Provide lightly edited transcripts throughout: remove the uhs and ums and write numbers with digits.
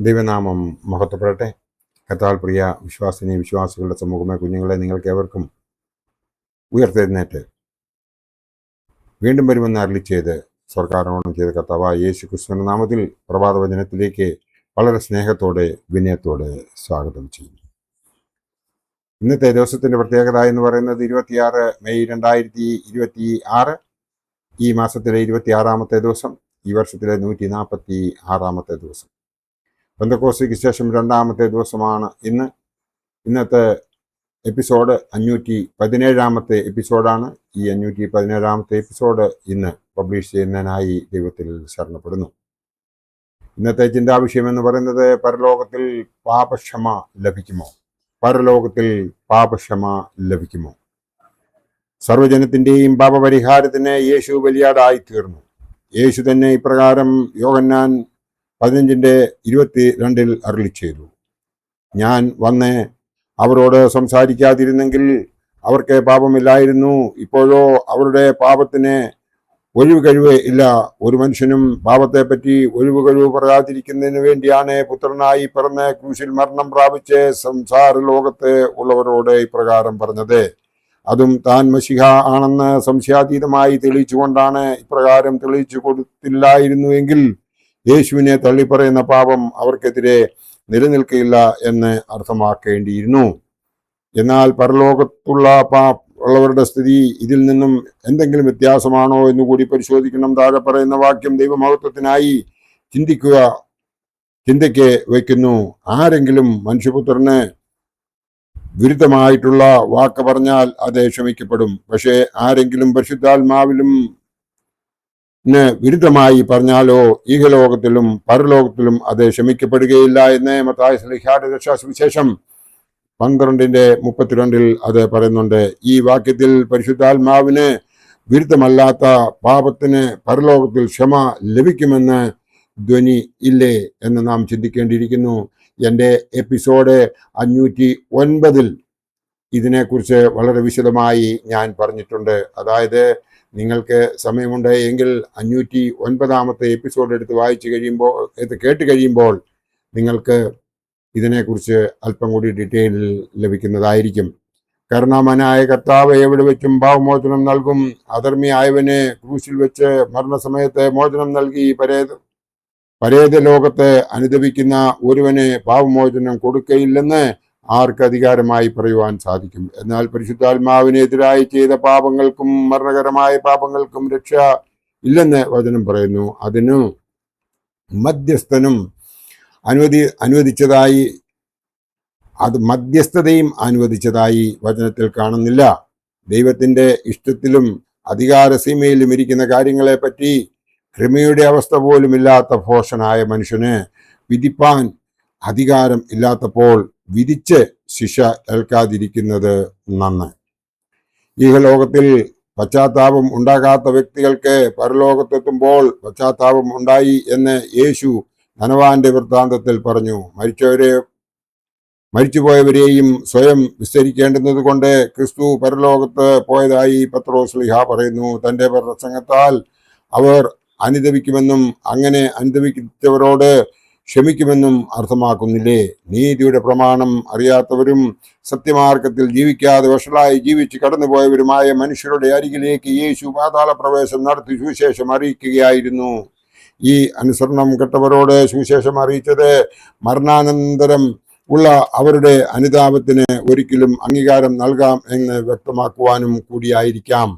ദൈവനാമം മഹത്വപ്പെടട്ടെ. കർത്താവിൽ പ്രിയ വിശ്വാസിനി വിശ്വാസികളുടെ സമൂഹമേ, കുഞ്ഞുങ്ങളെ, നിങ്ങൾക്ക് ഏവർക്കും ഉയർത്തെഴുന്നേറ്റ് വീണ്ടും വരുമെന്ന് അരുളി ചെയ്ത് സ്വർഗാരോഹണം ചെയ്ത കർത്താവായ യേശു ക്രിസ്തുവിന്റെ നാമത്തിൽ പ്രഭാതവചനത്തിലേക്ക് വളരെ സ്നേഹത്തോടെ വിനയത്തോടെ സ്വാഗതം ചെയ്യുന്നു. ഇന്നത്തെ ദിവസത്തിന്റെ പ്രത്യേകത എന്ന് പറയുന്നത് 26 മെയ് 2026, ഈ മാസത്തിലെ 26-ാമത്തെ ദിവസം, ഈ വർഷത്തിലെ 146-ാമത്തെ ദിവസം, പെന്തക്കോസ്തിക്ക് ശേഷം 2-ാമത്തെ ദിവസമാണ് ഇന്ന്. ഇന്നത്തെ എപ്പിസോഡ് 517-ാമത്തെ എപ്പിസോഡാണ്. ഈ 517-ാമത്തെ എപ്പിസോഡ് ഇന്ന് പബ്ലിഷ് ചെയ്യുന്നതിനായി ദൈവത്തിൽ ശരണപ്പെടുന്നു. ഇന്നത്തെ ചിന്താവിഷയം എന്ന് പറയുന്നത് പരലോകത്തിൽ പാപക്ഷമ ലഭിക്കുമോ? പരലോകത്തിൽ പാപക്ഷമ ലഭിക്കുമോ? സർവ്വജനത്തിന്റെയും പാപപരിഹാരത്തിന് യേശു ബലിയാടായി തീർന്നു. യേശു തന്നെ ഇപ്രകാരം യോഹന്നാൻ 15:22 അരുളി ചെയ്തു: ഞാൻ വന്ന് അവരോട് സംസാരിക്കാതിരുന്നെങ്കിൽ അവർക്ക് പാപമില്ലായിരുന്നു. ഇപ്പോഴോ അവരുടെ പാപത്തിന് ഒഴിവ് കഴിവ് ഇല്ല. ഒരു മനുഷ്യനും പാപത്തെപ്പറ്റി ഒഴിവ് കഴിവ് പറയാതിരിക്കുന്നതിന് വേണ്ടിയാണ് പുത്രനായി പിറന്ന് ക്രൂശിൽ മരണം പ്രാപിച്ച് സംസാര ലോകത്ത് ഉള്ളവരോട് ഇപ്രകാരം പറഞ്ഞത്. അതും താൻ മശിഹ ആണെന്ന് സംശയാതീതമായി തെളിയിച്ചുകൊണ്ടാണ്. ഇപ്രകാരം തെളിയിച്ചു കൊടുത്തില്ലായിരുന്നുവെങ്കിൽ യേശുവിനെ തള്ളിപ്പറയുന്ന പാപം അവർക്കെതിരെ നിലനിൽക്കില്ല എന്ന് അർത്ഥമാക്കേണ്ടിയിരുന്നു. എന്നാൽ പരലോകത്തുള്ള ഉള്ളവരുടെ സ്ഥിതി ഇതിൽ നിന്നും എന്തെങ്കിലും വ്യത്യാസമാണോ എന്ന് കൂടി പരിശോധിക്കണം. താഴെ പറയുന്ന വാക്യം ദൈവമഹത്വത്തിനായി ചിന്തയ്ക്ക് വയ്ക്കുന്നു. ആരെങ്കിലും മനുഷ്യപുത്രന് വിരുദ്ധമായിട്ടുള്ള വാക്ക് പറഞ്ഞാൽ അത് ക്ഷമിക്കപ്പെടും. പക്ഷേ ആരെങ്കിലും പരിശുദ്ധാത്മാവിലും വിരുദ്ധമായി പറഞ്ഞാലോ ഈഹലോകത്തിലും പരലോകത്തിലും അത് ക്ഷമിക്കപ്പെടുകയില്ല എന്ന് മത്തായി ശ്ലീഹായുടെ രക്ഷാസുവിശേഷം 12:32 അത് പറയുന്നുണ്ട്. ഈ വാക്യത്തിൽ പരിശുദ്ധാത്മാവിന് വിരുദ്ധമല്ലാത്ത പാപത്തിന് പരലോകത്തിൽ ക്ഷമ ലഭിക്കുമെന്ന് ധ്വനി ഇല്ലേ എന്ന് നാം ചിന്തിക്കേണ്ടിയിരിക്കുന്നു. എൻ്റെ എപ്പിസോഡ് 509 ഇതിനെക്കുറിച്ച് വളരെ വിശദമായി ഞാൻ പറഞ്ഞിട്ടുണ്ട്. അതായത് നിങ്ങൾക്ക് സമയമുണ്ട് എങ്കിൽ 509-ാമത്തെ എപ്പിസോഡ് എടുത്ത് കേട്ട് കഴിയുമ്പോൾ നിങ്ങൾക്ക് ഇതിനെക്കുറിച്ച് അല്പം കൂടി ഡീറ്റെയിൽ ലഭിക്കുന്നതായിരിക്കും. കരുണാമനായ കർത്താവ് എവിടെ വെച്ചും പാവമോചനം നൽകും. അധർമ്മിയായവന് ക്രൂശിൽ വെച്ച് മരണസമയത്ത് മോചനം നൽകി പരേത ലോകത്ത് അനുദപിക്കുന്ന ഒരുവന് പാവമോചനം കൊടുക്കയില്ലെന്ന് ആർക്ക് അധികാരമായി പറയുവാൻ സാധിക്കും? എന്നാൽ പരിശുദ്ധാത്മാവിനെതിരായി ചെയ്ത പാപങ്ങൾക്കും മരണകരമായ പാപങ്ങൾക്കും രക്ഷ ഇല്ലെന്ന് വചനം പറയുന്നു. അതിനു മധ്യസ്ഥതയും അനുവദിച്ചതായി വചനത്തിൽ കാണുന്നില്ല. ദൈവത്തിന്റെ ഇഷ്ടത്തിലും അധികാരസീമയിലും ഇരിക്കുന്ന കാര്യങ്ങളെ പറ്റി കൃപയുടെ അവസ്ഥ പോലും ഇല്ലാത്ത ഭോഷനായ മനുഷ്യന് വിധിപ്പാൻ അധികാരം ഇല്ലാത്തപ്പോൾ വിധിച്ച് ശിക്ഷ ഏൽക്കാതിരിക്കുന്നത് നന്ന്. ഈഹലോകത്തിൽ പശ്ചാത്താപം ഉണ്ടാകാത്ത വ്യക്തികൾക്ക് പരലോകത്തെത്തുമ്പോൾ പശ്ചാത്താപം ഉണ്ടായി എന്ന് യേശു ധനവാന്റെ വൃത്താന്തത്തിൽ പറഞ്ഞു. മരിച്ചുപോയവരെയും സ്വയം വിസ്തരിക്കേണ്ടുന്നത് കൊണ്ട് ക്രിസ്തു പരലോകത്ത് പോയതായി പത്രോസ് ശ്ലീഹ പറയുന്നു. തന്റെ പ്രസംഗത്താൽ അവർ അനുദപിക്കുമെന്നും അങ്ങനെ അനുദപിച്ചവരോട് ക്ഷമിക്കുമെന്നും അർത്ഥമാക്കുന്നില്ലേ? നീതിയുടെ പ്രമാണം അറിയാത്തവരും സത്യമാർഗത്തിൽ ജീവിക്കാതെ വഷളായി ജീവിച്ച് കടന്നുപോയവരുമായ മനുഷ്യരുടെ അരികിലേക്ക് യേശു പാതാള പ്രവേശം നടത്തി സുവിശേഷം അറിയിക്കുകയായിരുന്നു. ഈ അനുസരണം കെട്ടവരോട് സുവിശേഷം അറിയിച്ചത് മരണാനന്തരം ഉള്ള അവരുടെ അനുതാപത്തിന് ഒരിക്കലും അംഗീകാരം നൽകാം എന്ന് വ്യക്തമാക്കുവാനും കൂടിയായിരിക്കാം.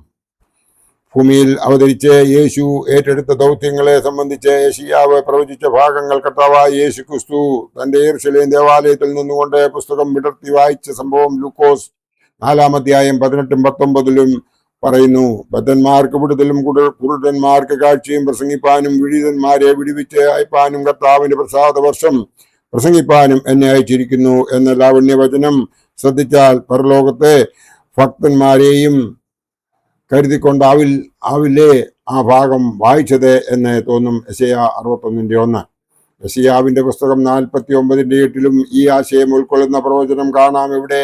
ഭൂമിയിൽ അവതരിച്ച് യേശു ഏറ്റെടുത്ത ദൗത്യങ്ങളെ സംബന്ധിച്ച് യെശയ്യാവ് പ്രവചിച്ച ഭാഗങ്ങൾ കർത്താവായ യേശു ക്രിസ്തു തന്റെ യെരൂശലേം ദേവാലയത്തിൽ നിന്നുകൊണ്ട് പുസ്തകം വിടർത്തി വായിച്ച സംഭവം ലൂക്കോസ് 4:18-19 പറയുന്നു. ബദ്ധന്മാർക്ക് വിടുതലും കുരുടന്മാർക്ക് കാഴ്ചയും പ്രസംഗിപ്പാനും വിഴിതന്മാരെ വിടുവിച്ച് അയപ്പാനും കർത്താവിന്റെ പ്രസാദ വർഷം പ്രസംഗിപ്പാനും എന്നെ അയച്ചിരിക്കുന്നു എന്ന ലാവണ്യവചനം ശ്രദ്ധിച്ചാൽ പരലോകത്തെ ഭക്തന്മാരെയും കരുതിക്കൊണ്ടാവില്ലേ ആ ഭാഗം വായിച്ചത് എന്ന് തോന്നും. യെശയ്യാ 61:1. യെശയ്യാവിന്റെ പുസ്തകം 49:8 ഈ ആശയം ഉൾക്കൊള്ളുന്ന പ്രവചനം കാണാം. ഇവിടെ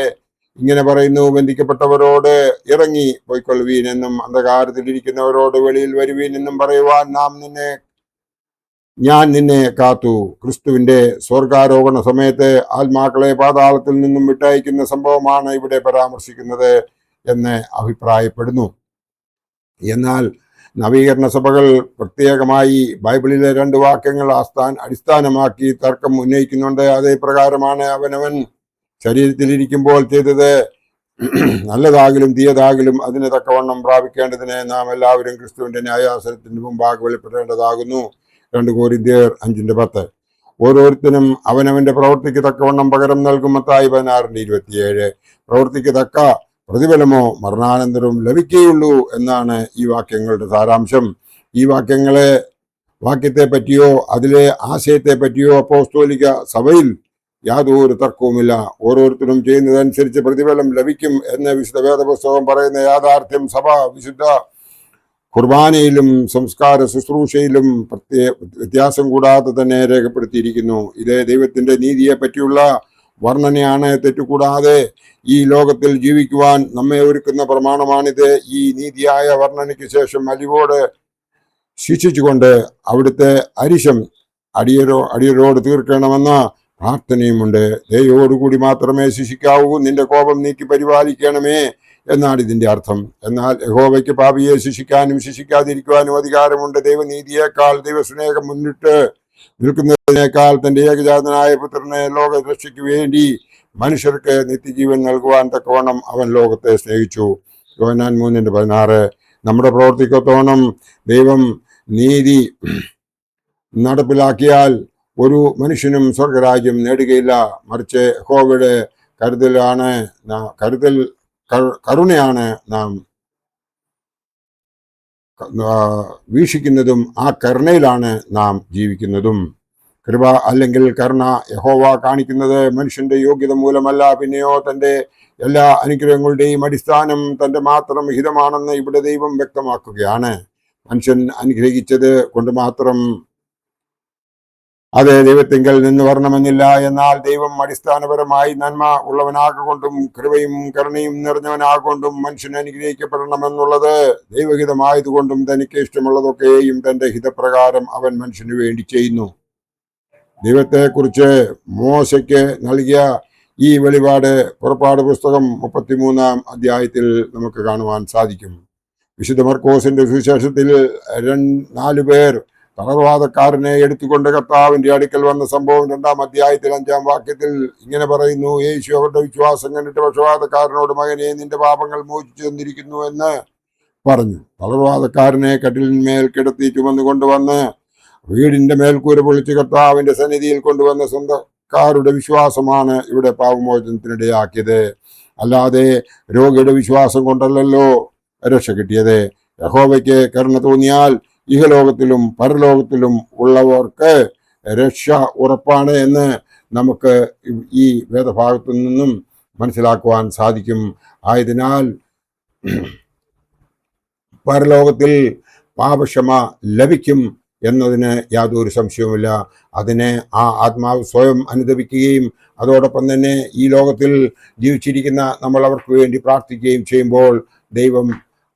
ഇങ്ങനെ പറയുന്നു: ബന്ധിക്കപ്പെട്ടവരോട് ഇറങ്ങി പോയിക്കൊള്ളുവീൻ എന്നും അന്ധകാരത്തിൽ ഇരിക്കുന്നവരോട് വെളിയിൽ വരുവീൻ എന്നും പറയുവാൻ നാം ഞാൻ നിന്നെ കാത്തു. ക്രിസ്തുവിന്റെ സ്വർഗാരോഹണ സമയത്ത് ആത്മാക്കളെ പാതാളത്തിൽ നിന്നും വിട്ടയക്കുന്ന സംഭവമാണ് ഇവിടെ പരാമർശിക്കുന്നത് എന്ന് അഭിപ്രായപ്പെടുന്നു. എന്നാൽ നവീകരണ സഭകൾ പ്രത്യേകമായി ബൈബിളിലെ 2 വാക്യങ്ങൾ അടിസ്ഥാനമാക്കി തർക്കം ഉന്നയിക്കുന്നുണ്ട്. അതേ പ്രകാരമാണ് അവനവൻ ശരീരത്തിലിരിക്കുമ്പോൾ ചെയ്തത് നല്ലതാകിലും തീയതാകിലും അതിന് തക്കവണ്ണം പ്രാപിക്കേണ്ടതിന് നാം എല്ലാവരും ക്രിസ്തുവിന്റെ ന്യായാസനത്തിന് മുമ്പാകെ വെളിപ്പെടേണ്ടതാകുന്നു. 2 കൊരിന്ത്യർ 5:10. ഓരോരുത്തരും അവനവന്റെ പ്രവൃത്തിക്ക് തക്കവണ്ണം പകരം നൽകും. മത്തായി 16:27. പ്രവൃത്തിക്ക് തക്ക പ്രതിഫലമോ മരണാനന്തരവും ലഭിക്കുകയുള്ളൂ എന്നാണ് ഈ വാക്യങ്ങളുടെ സാരാംശം. ഈ വാക്യത്തെ പറ്റിയോ അതിലെ ആശയത്തെ പറ്റിയോ അപ്പോസ്തോലിക സഭയിൽ യാതൊരു തർക്കവുമില്ല. ഓരോരുത്തരും ചെയ്യുന്നതനുസരിച്ച് പ്രതിഫലം ലഭിക്കും എന്ന് വിശുദ്ധ വേദപുസ്തകം പറയുന്ന യാഥാർത്ഥ്യം സഭ വിശുദ്ധ കുർബാനയിലും സംസ്കാര ശുശ്രൂഷയിലും വ്യത്യാസം കൂടാതെ തന്നെ രേഖപ്പെടുത്തിയിരിക്കുന്നു. ഇത് ദൈവത്തിന്റെ നീതിയെ പറ്റിയുള്ള വർണ്ണനയാണ്. തെറ്റുകൂടാതെ ഈ ലോകത്തിൽ ജീവിക്കുവാൻ നമ്മെ ഒരുക്കുന്ന പ്രമാണമാണിത്. ഈ നീതിയായ വർണ്ണനയ്ക്ക് ശേഷം അലിവോട് ശിക്ഷിച്ചുകൊണ്ട് അവിടുത്തെ അരിശം അടിയരോട് തീർക്കണമെന്ന പ്രാർത്ഥനയുമുണ്ട്. ദയോടുകൂടി മാത്രമേ ശിക്ഷിക്കാവൂ. നിന്റെ കോപം നീക്കി പരിപാലിക്കണമേ എന്നാണ് ഇതിന്റെ അർത്ഥം. എന്നാൽ യഹോവയ്ക്ക് പാപിയെ ശിക്ഷിക്കാനും ശിക്ഷിക്കാതിരിക്കുവാനും അധികാരമുണ്ട്. ദൈവനീതിയേക്കാൾ ദൈവസ്നേഹം മുന്നിട്ട് നിൽക്കുന്നതിനേക്കാൾ തന്റെ ഏകജാതനായ പുത്രനെ ലോകരക്ഷയ്ക്ക് വേണ്ടി മനുഷ്യർക്ക് നിത്യജീവൻ നൽകുവാൻ തക്കവണ്ണം അവൻ ലോകത്തെ സ്നേഹിച്ചു. യോഹന്നാൻ 3:16. നമ്മുടെ പ്രവർത്തിക്കത്തോണം ദൈവം നീതി നടപ്പിലാക്കിയാൽ ഒരു മനുഷ്യനും സ്വർഗരാജ്യം നേടുകയില്ല. മറിച്ച് യഹോവയുടെ കരുണയാണ് നാം വീക്ഷിക്കുന്നതും ആ കരുണയിലാണ് നാം ജീവിക്കുന്നതും. കൃപ അല്ലെങ്കിൽ കരുണ യഹോവ കാണിക്കുന്നത് മനുഷ്യന്റെ യോഗ്യത മൂലമല്ല, പിന്നെയോ തന്റെ എല്ലാ അനുഗ്രഹങ്ങളുടെയും അടിസ്ഥാനം തന്റെ മാത്രം ഹിതമാണെന്ന് ഇവിടെ ദൈവം വ്യക്തമാക്കുകയാണ്. മനുഷ്യൻ അനുഗ്രഹിച്ചത് കൊണ്ട് മാത്രം അത് ദൈവത്തിങ്കൽ നിന്ന് വരണമെന്നില്ല. എന്നാൽ ദൈവം അടിസ്ഥാനപരമായി നന്മ ഉള്ളവനാകൊണ്ടും കൃപയും കരുണയും നിറഞ്ഞവനാകൊണ്ടും മനുഷ്യൻ അനുഗ്രഹിക്കപ്പെടണമെന്നുള്ളത് ദൈവഹിതമായതുകൊണ്ടും തനിക്ക് ഇഷ്ടമുള്ളതൊക്കെയും തന്റെ ഹിതപ്രകാരം അവൻ മനുഷ്യന് വേണ്ടി ചെയ്യുന്നു. ദൈവത്തെക്കുറിച്ച് മോശയ്ക്ക് നൽകിയ ഈ വെളിപാട് പുറപ്പാട് പുസ്തകം 33-ാം അധ്യായത്തിൽ നമുക്ക് കാണുവാൻ സാധിക്കും. വിശുദ്ധ മർക്കോസിന്റെ സുവിശേഷത്തിൽ 4 പേർ തളർവാദക്കാരനെ എടുത്തുകൊണ്ട് കർത്താവിന്റെ അടുക്കൽ വന്ന സംഭവം 2-ാം അധ്യായത്തിൽ 5-ാം വാക്യത്തിൽ ഇങ്ങനെ പറയുന്നു. യേശു അവരുടെ വിശ്വാസം കണ്ടിട്ട് പക്ഷവാതക്കാരനോട്, മകനെ, നിന്റെ പാപങ്ങൾ മോചിച്ചു തന്നിരിക്കുന്നു എന്ന് പറഞ്ഞു. തളർവാദക്കാരനെ കട്ടിലിന്മേൽ കിടത്തി ചുമന്നു കൊണ്ടുവന്ന് വീടിന്റെ മേൽക്കൂര പൊളിച്ച് കർത്താവിന്റെ സന്നിധിയിൽ കൊണ്ടുവന്ന സ്വന്തക്കാരുടെ വിശ്വാസമാണ് ഇവിടെ പാപമോചനത്തിനിടയാക്കിയത്. അല്ലാതെ രോഗിയുടെ വിശ്വാസം കൊണ്ടല്ലല്ലോ രക്ഷ കിട്ടിയത്. യഹോവയ്ക്ക് കരുണ തോന്നിയാൽ ഇഹലോകത്തിലും പരലോകത്തിലും ഉള്ളവർക്ക് രക്ഷ ഉറപ്പാണ് എന്ന് നമുക്ക് ഈ വേദഭാഗത്തു നിന്നും മനസ്സിലാക്കുവാൻ സാധിക്കും. ആയതിനാൽ പരലോകത്തിൽ പാപക്ഷമ ലഭിക്കും എന്നതിന് യാതൊരു സംശയവുമില്ല. അതിനെ ആ ആത്മാവ് സ്വയം അനുദപിക്കുകയും അതോടൊപ്പം തന്നെ ഈ ലോകത്തിൽ ജീവിച്ചിരിക്കുന്ന നമ്മൾ അവർക്ക് വേണ്ടി പ്രാർത്ഥിക്കുകയും ചെയ്യുമ്പോൾ ദൈവം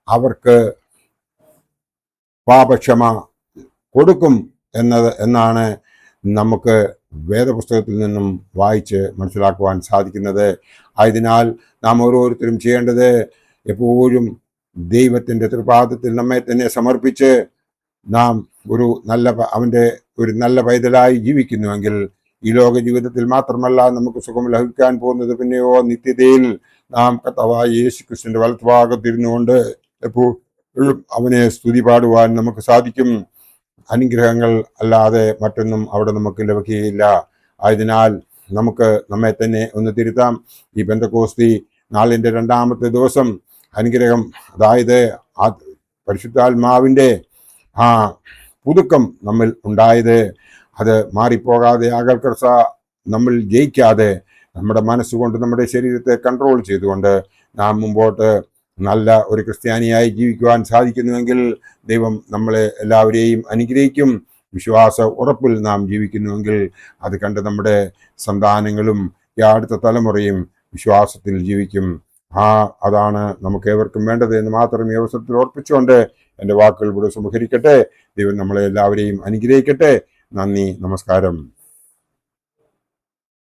അവർക്ക് പാപക്ഷമ കൊടുക്കും എന്നാണ് നമുക്ക് വേദപുസ്തകത്തിൽ നിന്നും വായിച്ച് മനസ്സിലാക്കുവാൻ സാധിക്കുന്നത്. ആയതിനാൽ നാം ഓരോരുത്തരും ചെയ്യേണ്ടത് എപ്പോഴും ദൈവത്തിൻ്റെ തൃപാദത്തിൽ നമ്മെ തന്നെ സമർപ്പിച്ച് നാം അവൻ്റെ ഒരു നല്ല പൈതലായി ജീവിക്കുന്നുവെങ്കിൽ ഈ ലോക ജീവിതത്തിൽ മാത്രമല്ല നമുക്ക് സുഖം ലഭിക്കാൻ പോകുന്നത്, പിന്നെയോ നിത്യതയിൽ നാം കർത്താവായ യേശുക്രിസ്തുവിന്റെ വലത്തുഭാഗത്തിരുന്നുകൊണ്ട് എപ്പോഴും അവനെ സ്തുതി പാടുവാൻ നമുക്ക് സാധിക്കും. അനുഗ്രഹങ്ങൾ അല്ലാതെ മറ്റൊന്നും അവിടെ നമുക്ക് ലഭിക്കുകയില്ല. ആയതിനാൽ നമുക്ക് നമ്മെ തന്നെ ഒന്ന് തിരുത്താം. ഈ പെന്തക്കോസ്തി നാളിൻ്റെ 2-ാമത്തെ ദിവസം അനുഗ്രഹം, അതായത് ആ പരിശുദ്ധാത്മാവിൻ്റെ ആ പുതുക്കം നമ്മിൽ ഉണ്ടായത്, അത് മാറിപ്പോകാതെ അകൽക്കർച്ച നമ്മൾ ജയിക്കാതെ നമ്മുടെ മനസ്സുകൊണ്ട് നമ്മുടെ ശരീരത്തെ കൺട്രോൾ ചെയ്തുകൊണ്ട് നാം മുമ്പോട്ട് നല്ല ഒരു ക്രിസ്ത്യാനിയായി ജീവിക്കുവാൻ സാധിക്കുന്നുവെങ്കിൽ ദൈവം നമ്മളെ എല്ലാവരെയും അനുഗ്രഹിക്കും. വിശ്വാസ ഉറപ്പിൽ നാം ജീവിക്കുന്നുവെങ്കിൽ അത് കണ്ട് നമ്മുടെ സന്താനങ്ങളും ഈ അടുത്ത തലമുറയും വിശ്വാസത്തിൽ ജീവിക്കും. അതാണ് നമുക്ക് ഏവർക്കും വേണ്ടത് എന്ന് മാത്രം ഈ അവസരത്തിൽ ഓർപ്പിച്ചുകൊണ്ട് എൻ്റെ വാക്കുകൾ ഇവിടെ സംഹരിക്കട്ടെ. ദൈവം നമ്മളെ എല്ലാവരെയും അനുഗ്രഹിക്കട്ടെ. നന്ദി, നമസ്കാരം.